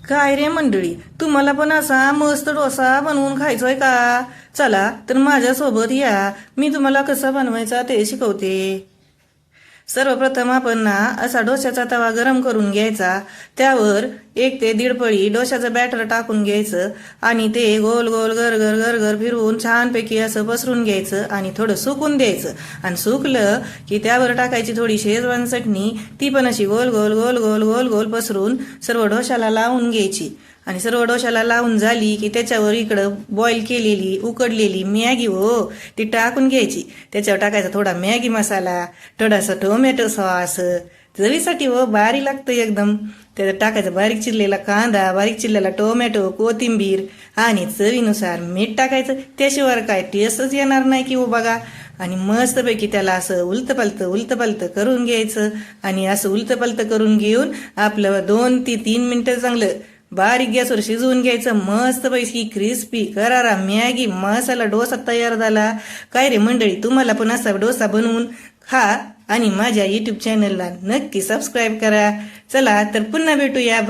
काय रे मंडळी, तुम्हाला पण असा मस्त डोसा बनवून खायचोय का? चला तर माझ्यासोबत या, मी तुम्हाला कसा बनवायचा ते शिकवते. सर्वप्रथम आपण ना असा डोश्याचा तवा गरम करून घ्यायचा. त्यावर 1 ते 1.5 पळी डोश्याचं बॅटर टाकून घ्यायचं आणि ते गोल गोल गरगर गरगर फिरवून छानपैकी असं पसरून घ्यायचं आणि थोडं सुकून द्यायचं. आणि सुकलं की त्यावर टाकायची थोडी शेजवान चटणी, ती पण अशी गोल गोल गोल गोल गोल गोल पसरून सर्व डोश्याला लावून घ्यायची. आणि सर्व डोश्याला लावून झाली की त्याच्यावर इकडं बॉईल केलेली उकडलेली मॅगी ती टाकून घ्यायची. त्याच्यावर टाकायचा थोडा मॅगी मसाला, थोडासा टोमॅटो सॉस, चवीसाठी भारी लागतं एकदम. त्याच्यात टाकायचा बारीक चिरलेला कांदा, बारीक चिरलेला टोमॅटो, कोथिंबीर आणि चवीनुसार मीठ टाकायचं. त्याशिवाय काय टेस्टच येणार नाही की बघा. आणि मस्तपैकी त्याला असं उलतपलत करून घ्यायचं. आणि असं उलतपलत करून घेऊन आपलं 2 ते 3 मिनिटं चांगलं बारीक गॅसवर शिजवून घ्यायचं. मस्त पैकी क्रिस्पी करारा मॅगी मसाला डोसा तयार झाला. काय रे मंडळी, तुम्हाला पण असा डोसा बनवून खा आणि माझ्या YouTube चॅनलला नक्की सबस्क्राईब करा. चला तर पुन्हा भेटूया.